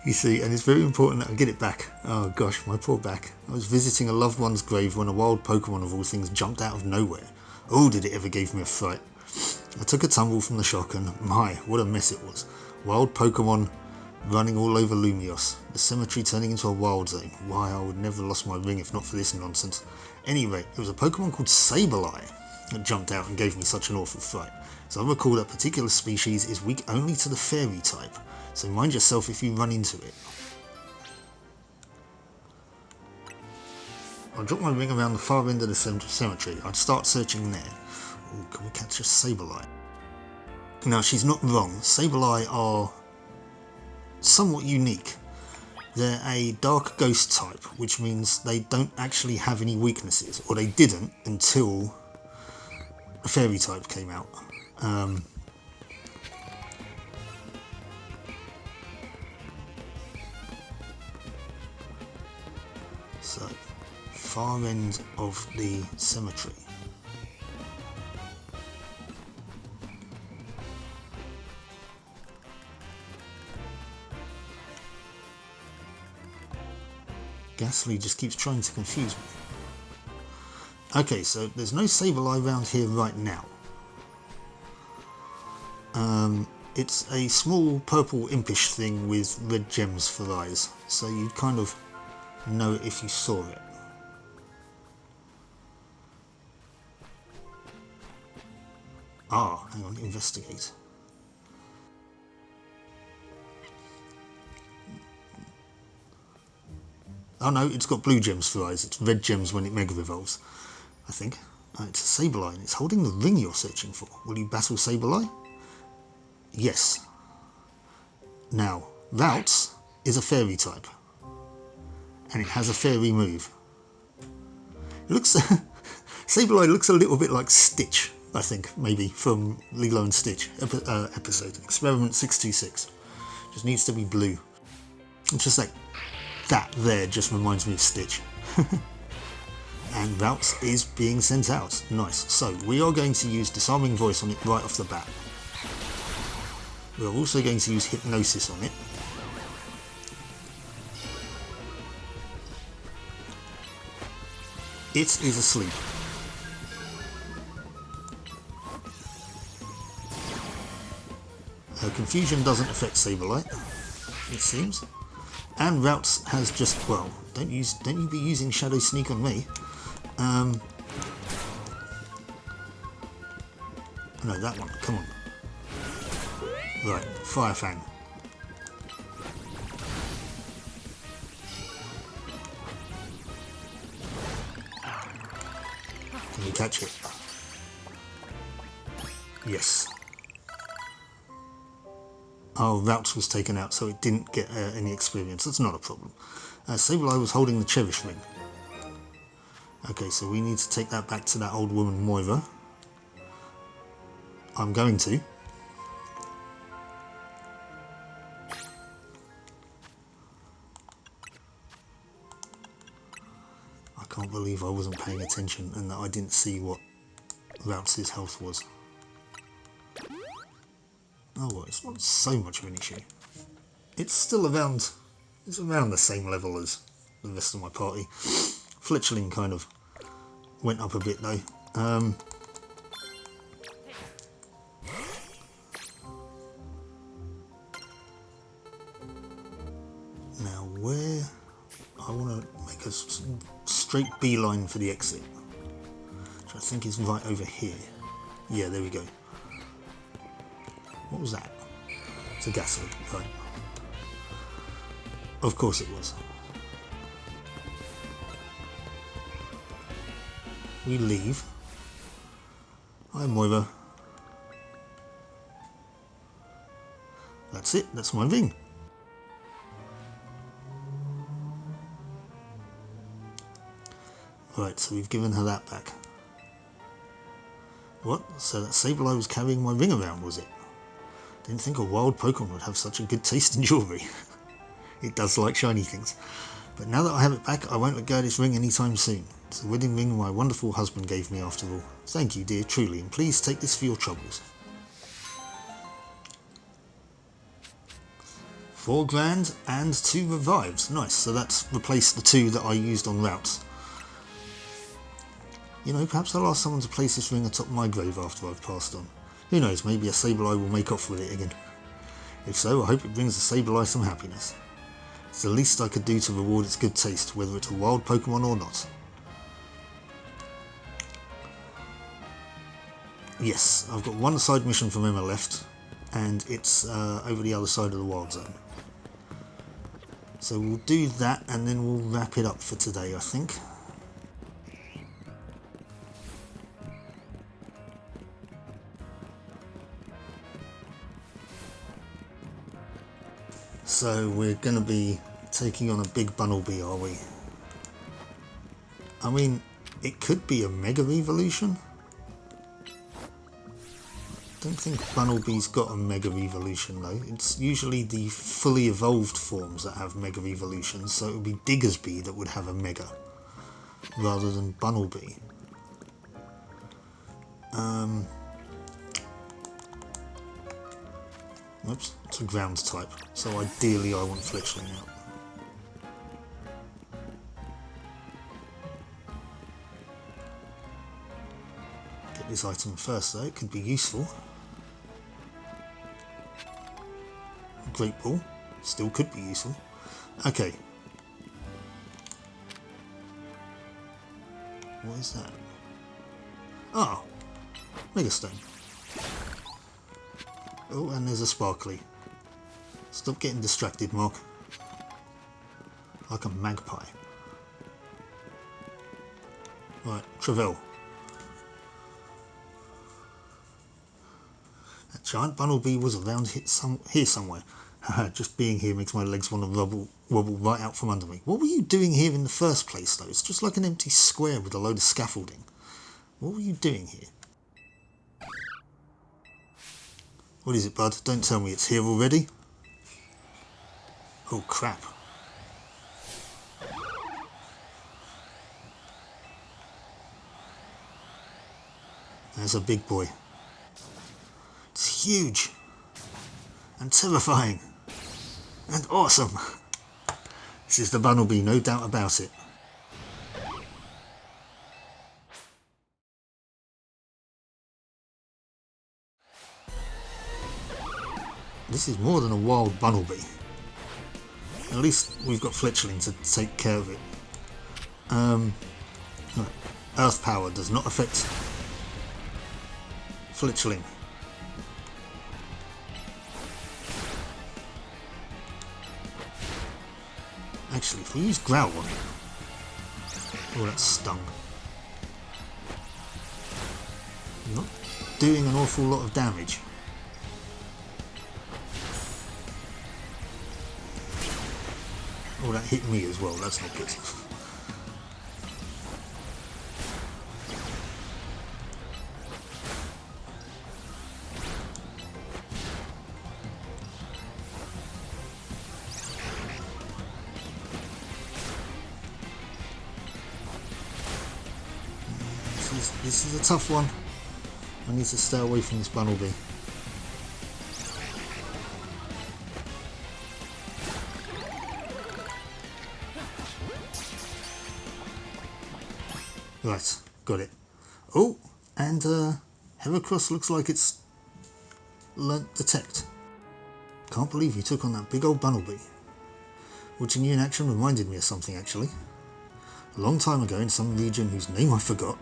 [SPEAKER 1] You see, and it's very important that I get it back. Oh gosh, my poor back. I was visiting a loved one's grave when a wild Pokemon of all things jumped out of nowhere. Oh, did it ever give me a fright. I took a tumble from the shock and, my, what a mess it was. Wild Pokemon running all over Lumios. The cemetery turning into a wild zone. Why, I would never have lost my ring if not for this nonsense. Anyway, it was a Pokemon called Sableye that jumped out and gave me such an awful fright. So I recall that particular species is weak only to the fairy type. So mind yourself if you run into it. I'll drop my ring around the far end of the cemetery. I'd start searching there. Ooh, can we catch a Sableye? Now, she's not wrong. Sableye are somewhat unique. They're a dark ghost type, which means they don't actually have any weaknesses, or they didn't until the fairy type came out. So, far end of the cemetery. Ghastly just keeps trying to confuse me. Okay, so there's no Sableye around here right now. It's a small purple impish thing with red gems for eyes, so you'd kind of know it if you saw it. Ah, hang on, investigate. Oh no, it's got blue gems for eyes. It's red gems when it Mega Evolves, I think. It's a Sableye and it's holding the ring you're searching for. Will you battle Sableye? Yes. Now, Routes is a fairy type. And it has a fairy move. It looks... Sableye looks a little bit like Stitch, I think, maybe, from Lilo and Stitch episode. Experiment 626. Just needs to be blue. It's just like... That there just reminds me of Stitch. And Routes is being sent out. Nice. So, we are going to use Disarming Voice on it right off the bat. We're also going to use Hypnosis on it. It is asleep. Confusion doesn't affect Saberlight, it seems. And Routes has just, well, don't you be using Shadow Sneak on me. No, that one, come on. Right, Fire Fang. Can you catch it? Yes. Oh, Routes was taken out, so it didn't get any experience. That's not a problem. Sableye was holding the Cherish Ring. Okay, so we need to take that back to that old woman, Moira. I'm going to. I can't believe I wasn't paying attention and that I didn't see what Routes' health was. Oh, well, it's not so much of an issue. It's still around, it's around the same level as the rest of my party. Fletchling kind of went up a bit though. Now where, I want to make a straight beeline for the exit, which I think is right over here. Yeah, there we go. What was that? It's a gas leak, right. Of course it was. We leave. Hi Moira. That's it, that's my ring. Right, so we've given her that back. What? So that Sableye was carrying my ring around, was it? Didn't think a wild Pokemon would have such a good taste in jewellery. It does like shiny things. But now that I have it back, I won't let go of this ring anytime soon. It's the wedding ring my wonderful husband gave me after all. Thank you, dear, truly, and please take this for your troubles. 4 grand and 2 revives. Nice, so that's replaced the 2 that I used on Routes. You know, perhaps I'll ask someone to place this ring atop my grave after I've passed on. Who knows, maybe a Sableye will make off with it again. If so, I hope it brings the Sableye some happiness. It's the least I could do to reward its good taste, whether it's a wild Pokemon or not. Yes, I've got one side mission from Emma left, and it's over the other side of the wild zone. So we'll do that and then we'll wrap it up for today, I think. So we're going to be taking on a big Bunnelby, are we? I mean, it could be a Mega Evolution. Don't think Bunnelby's got a Mega Evolution though. It's usually the fully evolved forms that have Mega Evolutions, so it would be Diggersby that would have a Mega, rather than Bunnelby. Oops, it's a ground type, so ideally I want Fletchling out. Get this item first though, it could be useful. Great Ball, still could be useful. Okay. What is that? Oh, Mega Stone. Oh, and there's a Sparkly. Stop getting distracted, Mark. Like a magpie. Right, Travell. That giant Bunnelby was around here somewhere. Just being here makes my legs want to wobble right out from under me. What were you doing here in the first place, though? It's just like an empty square with a load of scaffolding. What were you doing here? What is it, bud? Don't tell me it's here already. Oh, crap. There's a big boy. It's huge. And terrifying. And awesome. This is the Bunnelby, no doubt about it. This is more than a wild Bunnelby. At least we've got Fletchling to take care of it. Right. Earth power does not affect Fletchling. Actually, if we use Growl on it... Oh, that stung. Not doing an awful lot of damage. Oh, that hit me as well, that's not good. This is a tough one. I need to stay away from this Bunnelby. Right, got it. Oh, and Heracross looks like it's learnt Detect. Can't believe you took on that big old Bunnelby. Watching you in action reminded me of something actually. A long time ago in some region whose name I forgot,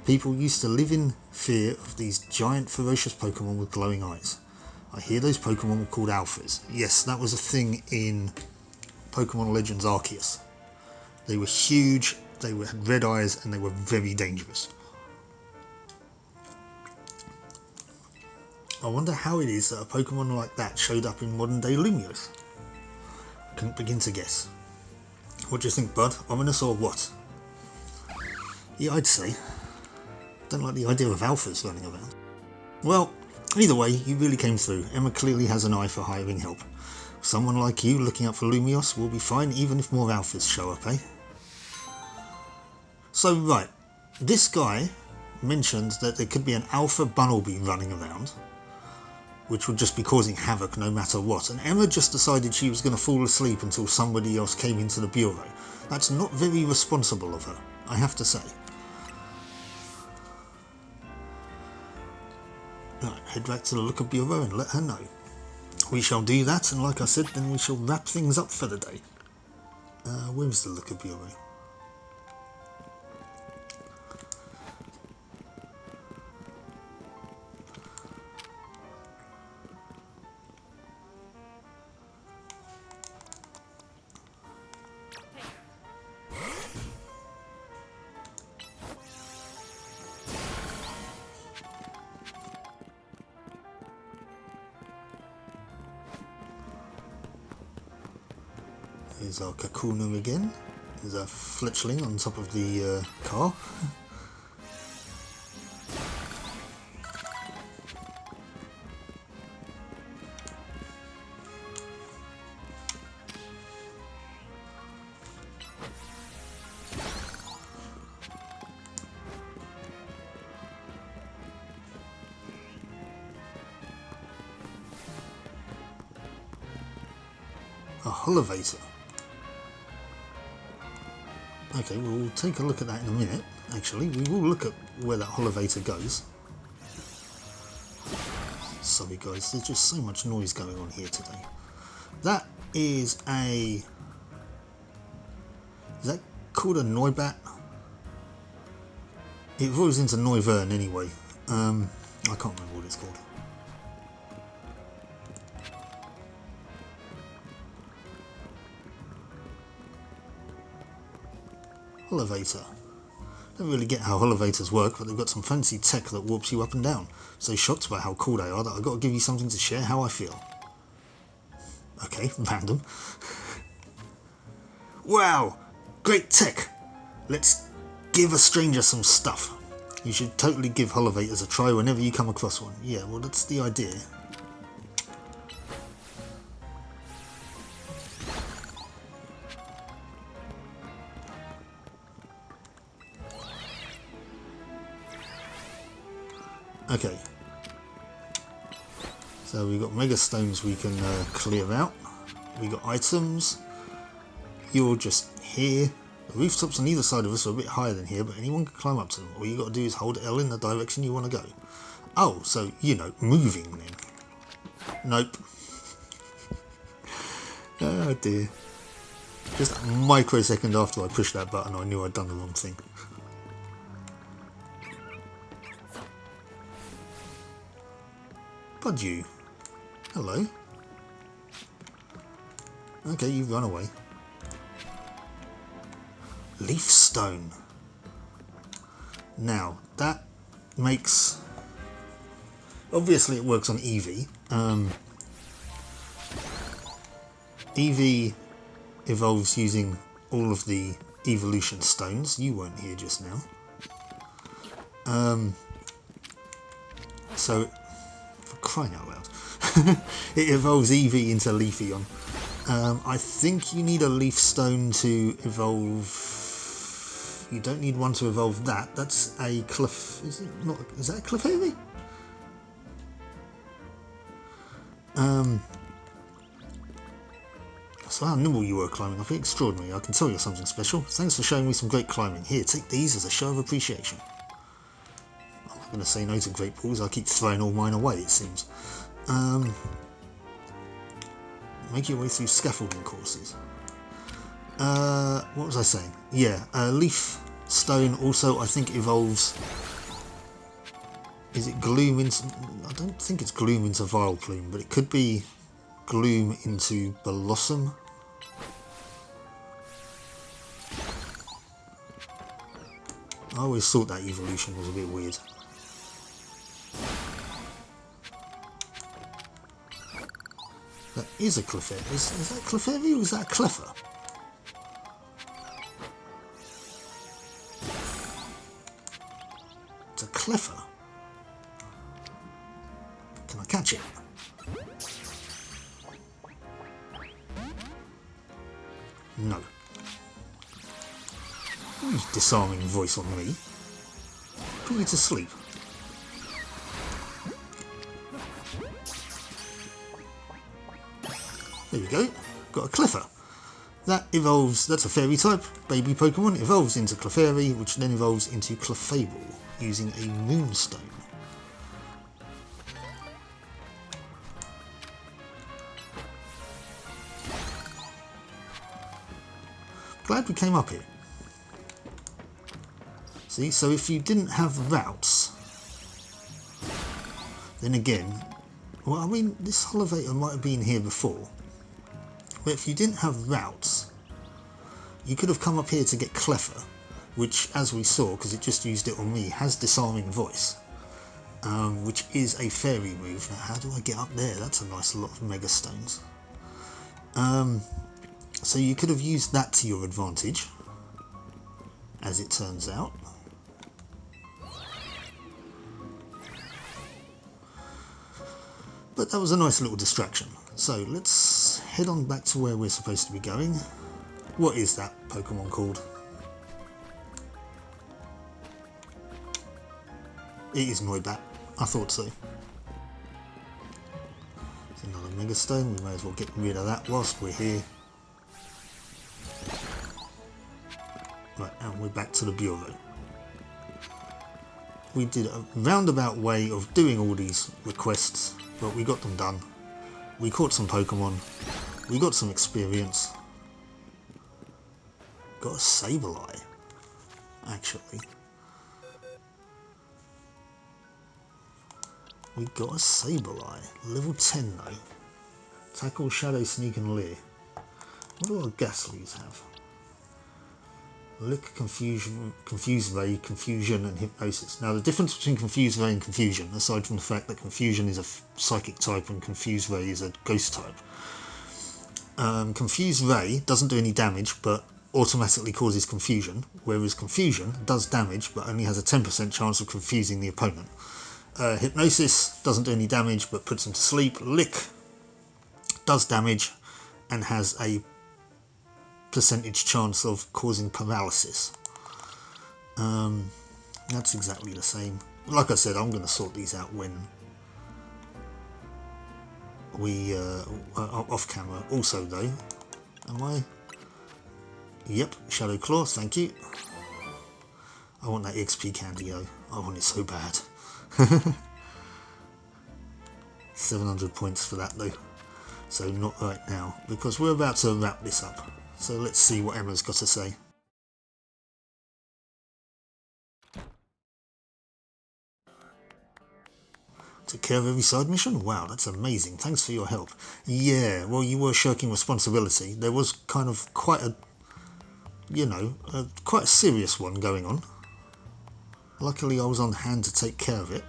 [SPEAKER 1] people used to live in fear of these giant ferocious Pokemon with glowing eyes. I hear those Pokemon were called Alphas. Yes, that was a thing in Pokemon Legends Arceus. They were huge, they had red eyes, and they were very dangerous. I wonder how it is that a Pokemon like that showed up in modern day Lumios. I couldn't begin to guess. What do you think, bud? Ominous or what? Yeah, I'd say. Don't like the idea of Alphas running around. Well, either way, you really came through. Emma clearly has an eye for hiring help. Someone like you looking out for Lumios will be fine even if more Alphas show up, eh? So, right, this guy mentioned that there could be an Alpha Bunnelby running around, which would just be causing havoc no matter what, and Emma just decided she was going to fall asleep until somebody else came into the bureau. That's not very responsible of her, I have to say. Right, head back to the Looker Bureau and let her know. We shall do that, and like I said, then we shall wrap things up for the day. Where's the Looker Bureau? There's our Kakuna again. There's our Fletchling on top of the car. A Holovator. Okay, we'll take a look at that in a minute, actually. We will look at where that Holovator goes. Sorry guys, there's just so much noise going on here today. That is a... Is that called a Noibat? It evolves into Noivern anyway. I can't remember what it's called. Holovator. Don't really get how Holovators work, but they've got some fancy tech that warps you up and down. So shocked by how cool they are that I've got to give you something to share how I feel. Okay, random. Wow! Great tech! Let's give a stranger some stuff. You should totally give Holovators a try whenever you come across one. Yeah, well that's the idea. Okay, so we've got Mega Stones we can clear out. We got items. You're just here. The rooftops on either side of us are a bit higher than here, but anyone can climb up to them. All you got to do is hold L in the direction you want to go. Oh, so, you know, moving then. Nope. Oh dear. Just a microsecond after I pushed that button, I knew I'd done the wrong thing. But you. Hello. Okay, you've run away. Leaf stone. Now, that makes... Obviously it works on Eevee. Eevee evolves using all of the evolution stones. You weren't here just now. So, for crying out loud, it evolves Eevee into Leafeon. I think you need a leaf stone to evolve. You don't need one to evolve that. That's a cliff. Is it not? Is that a Clefairy? So how nimble you were climbing up. Extraordinary. I can tell you're something special. Thanks for showing me some great climbing. Here, take these as a show of appreciation. I'm not going to say no to great balls. I keep throwing all mine away, it seems. Make your way through scaffolding courses. What was I saying? Yeah, leaf stone also I think evolves. Is it gloom into? I don't think it's gloom into Vileplume, but it could be gloom into Blossom. I always thought that evolution was a bit weird. That is a Clefairy. Is that Clefairy or is that a Cleffer? It's a Cleffer. Can I catch it? No. Who's disarming voice on me? Put you to sleep. There we go. Got a Cleffer. That evolves, that's a fairy type. Baby Pokemon evolves into Clefairy, which then evolves into Clefable using a Moonstone. Glad we came up here. See, so if you didn't have routes, then again, well, I mean, this Elevator might have been here before, but if you didn't have routes, you could have come up here to get Cleffer, which, as we saw, because it just used it on me, has Disarming Voice, which is a fairy move. Now, how do I get up there? That's a nice lot of Mega Stones. So you could have used that to your advantage, as it turns out. But that was a nice little distraction. So let's head on back to where we're supposed to be going. What is that Pokemon called? It is Noibat. I thought so. It's another Mega Stone. We may as well get rid of that whilst we're here. Right, and we're back to the Bureau. We did a roundabout way of doing all these requests, but we got them done. We caught some Pokemon. We got some experience. Got a Sableye, actually. We got a Sableye. Level 10 though. Tackle, Shadow, Sneak and Leer. What do our Ghastlies have? Lick, Confusion, Confuse Ray, Confusion and Hypnosis. Now the difference between Confuse Ray and Confusion, aside from the fact that Confusion is a psychic type and Confuse Ray is a ghost type. Confuse Ray doesn't do any damage but automatically causes confusion, whereas Confusion does damage but only has a 10% chance of confusing the opponent. Hypnosis doesn't do any damage but puts him to sleep. Lick does damage and has a percentage chance of causing paralysis. That's exactly the same. Like I said, I'm going to sort these out when we off camera. Also though, am I? Yep, Shadow Claw, thank you. I want that XP candy though. I want it so bad. 700 points for that though. So not right now, because we're about to wrap this up. So let's see what Emma's got to say. Took care of every side mission? Wow, that's amazing. Thanks for your help. Yeah, well, you were shirking responsibility. There was kind of quite a, quite a serious one going on. Luckily, I was on hand to take care of it.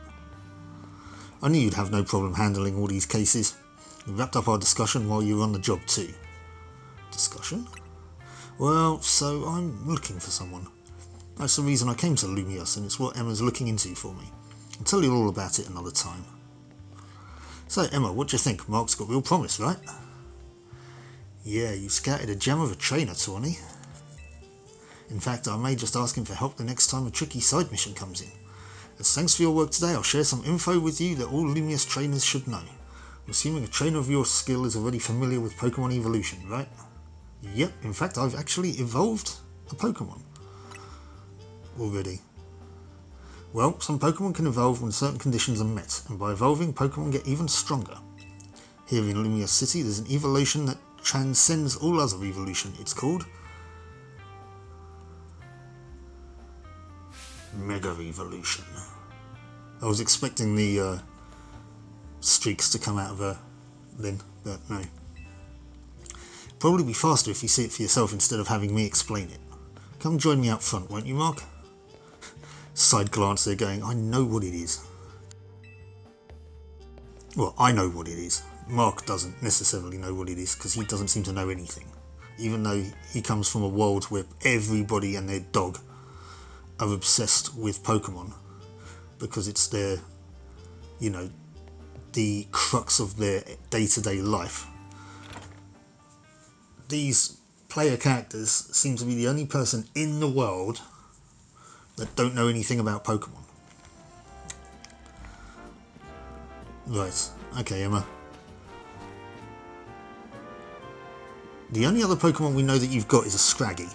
[SPEAKER 1] I knew you'd have no problem handling all these cases. We wrapped up our discussion while you were on the job too. Discussion? Well, so I'm looking for someone. That's the reason I came to Lumios, and it's what Emma's looking into for me. I'll tell you all about it another time. So, Emma, what do you think? Mark's got real promise, right? Yeah, you scouted a gem of a trainer, Taunie. In fact, I may just ask him for help the next time a tricky side mission comes in. As thanks for your work today, I'll share some info with you that all Lumios trainers should know. I'm assuming a trainer of your skill is already familiar with Pokemon evolution, right? Yep, in fact, I've actually evolved a Pokemon already. Well, some Pokemon can evolve when certain conditions are met, and by evolving, Pokemon get even stronger. Here in Lumios City, there's an evolution that transcends all other evolution. It's called Mega Evolution. I was expecting the streaks to come out of her then, but no. Probably be faster if you see it for yourself instead of having me explain it. Come join me out front, won't you, Mark? Side glance there going, I know what it is. Well, I know what it is. Mark doesn't necessarily know what it is because he doesn't seem to know anything. Even though he comes from a world where everybody and their dog are obsessed with Pokemon because it's their, the crux of their day-to-day life. These player characters seem to be the only person in the world that don't know anything about Pokemon. Right, okay, Emma. The only other Pokemon we know that you've got is a Scraggy.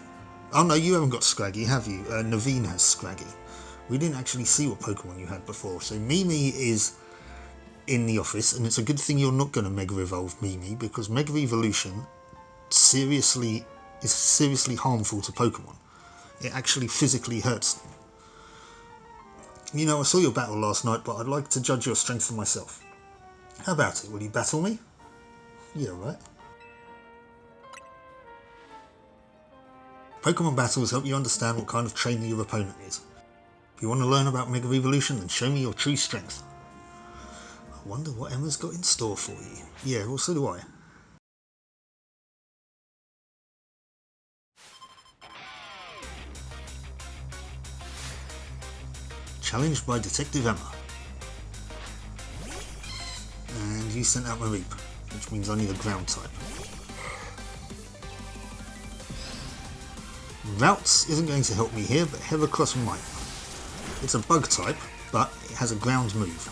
[SPEAKER 1] Oh no, you haven't got Scraggy, have you? Naveen has Scraggy. We didn't actually see what Pokemon you had before. So Mimi is in the office, and it's a good thing you're not going to Mega Evolve Mimi, because Mega Evolution is seriously harmful to Pokemon. It actually physically hurts them. I saw your battle last night, but I'd like to judge your strength for myself. How about it? Will you battle me? Yeah, right. Pokemon battles help you understand what kind of trainer your opponent is. If you want to learn about Mega Evolution, then show me your true strength. I wonder what Emma's got in store for you. Yeah, well, so do I. Challenged by Detective Emma. And you sent out Mareep, which means I need a ground type. Routes isn't going to help me here, but Heracross might. It's a bug type, but it has a ground move.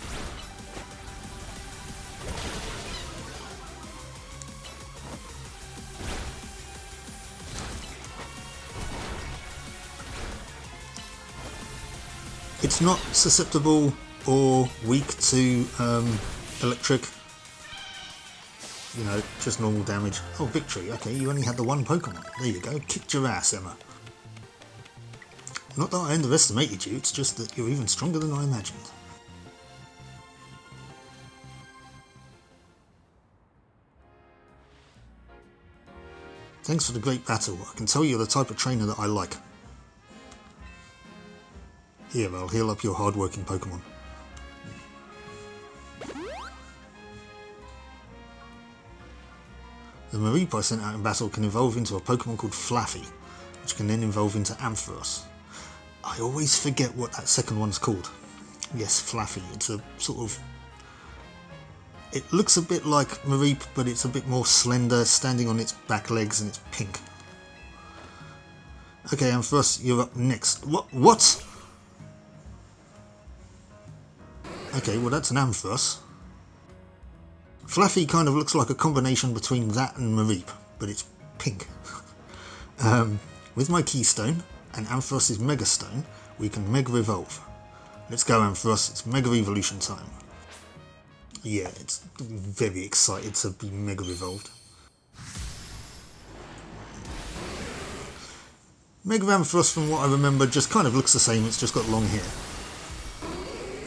[SPEAKER 1] It's not susceptible or weak to electric. Just normal damage. Oh, victory. Okay, you only had the one Pokemon. There you go. Kicked your ass, Emma. Not that I underestimated you, it's just that you're even stronger than I imagined. Thanks for the great battle. I can tell you're the type of trainer that I like. Here, I'll heal up your hard-working Pokemon. The Mareep I sent out in battle can evolve into a Pokemon called Flaffy, which can then evolve into Ampharos. I always forget what that second one's called. Yes, Flaffy. It's a sort of... It looks a bit like Mareep, but it's a bit more slender, standing on its back legs, and it's pink. Okay, Ampharos, you're up next. What? Okay, well that's an Ampharos. Flaffy kind of looks like a combination between that and Mareep, but it's pink. With my Keystone and Ampharos' Mega Stone, we can Mega Evolve. Let's go, Ampharos, it's Mega Evolution time. Yeah, it's very excited to be Mega Evolved. Mega Ampharos, from what I remember, just kind of looks the same, it's just got long hair.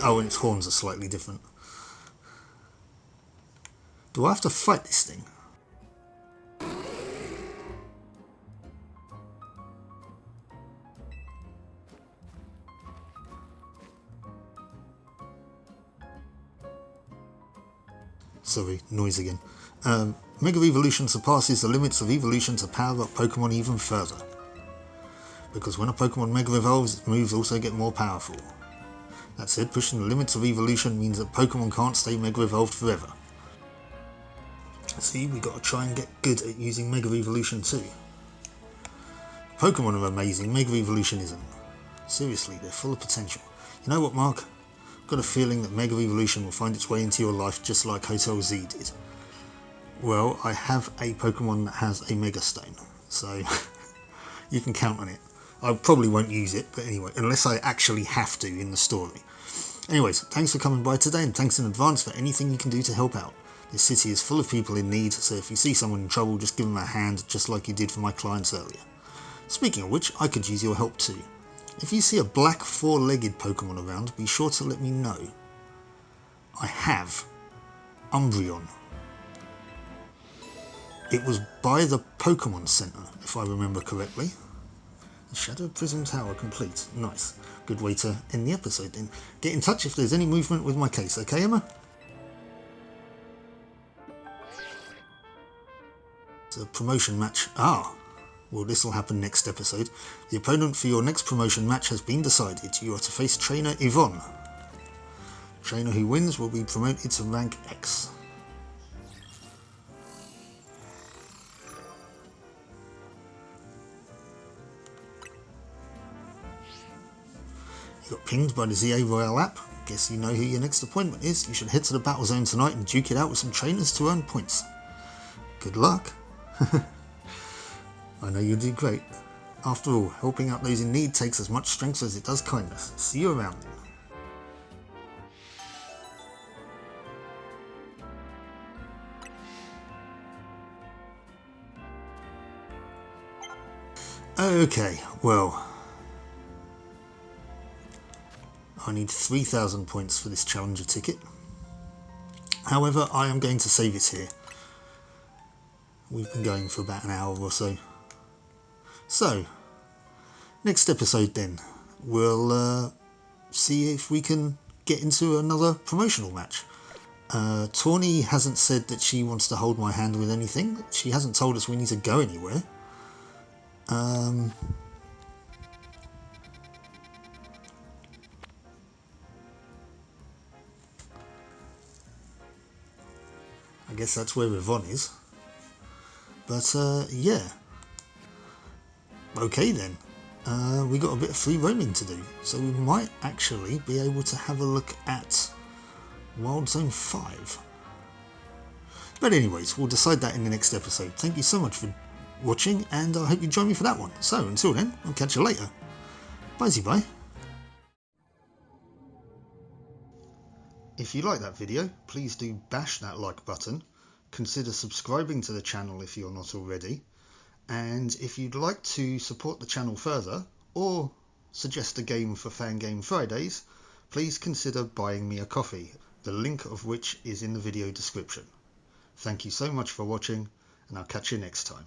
[SPEAKER 1] Oh, and its horns are slightly different. Do I have to fight this thing? Sorry, noise again. Mega Evolution surpasses the limits of evolution to power up Pokemon even further. Because when a Pokemon Mega Evolves, its moves also get more powerful. That said, pushing the limits of evolution means that Pokemon can't stay Mega Evolved forever. See, we gotta try and get good at using Mega Evolution too. Pokemon are amazing, Mega Evolution isn't. Seriously, they're full of potential. You know what, Mark? I've got a feeling that Mega Evolution will find its way into your life just like Hotel Z did. Well, I have a Pokemon that has a Mega Stone, so you can count on it. I probably won't use it, but anyway, unless I actually have to in the story. Anyways, thanks for coming by today, and thanks in advance for anything you can do to help out. This city is full of people in need, so if you see someone in trouble, just give them a hand, just like you did for my clients earlier. Speaking of which, I could use your help too. If you see a black four-legged Pokemon around, be sure to let me know. I have Umbreon. It was by the Pokemon Center, if I remember correctly. The Shadow Prism Tower complete. Nice. Good way to end the episode then. Get in touch if there's any movement with my case, okay, Emma? It's a promotion match. Well, this will happen next episode. The opponent for your next promotion match has been decided. You are to face trainer Yvonne. Trainer who wins will be promoted to rank X. You got pinged by the ZA Royale app. Guess you know who your next appointment is. You should head to the battle zone tonight and duke it out with some trainers to earn points. Good luck. I know you'll do great. After all, helping out those in need takes as much strength as it does kindness. See you around then. Okay, well, I need 3,000 points for this challenger ticket. However, I am going to save it here. We've been going for about an hour or so. So, next episode then, we'll see if we can get into another promotional match. Taunie hasn't said that she wants to hold my hand with anything. She hasn't told us we need to go anywhere. I guess that's where Yvonne is. But yeah. Okay then. We got a bit of free roaming to do, so we might actually be able to have a look at Wild Zone 5. But anyways, we'll decide that in the next episode. Thank you so much for watching, and I hope you join me for that one. So until then, I'll catch you later. Bye-bye. If you like that video, please do bash that like button. Consider subscribing to the channel if you're not already. And if you'd like to support the channel further, or suggest a game for Fangame Fridays, please consider buying me a coffee, the link of which is in the video description. Thank you so much for watching, and I'll catch you next time.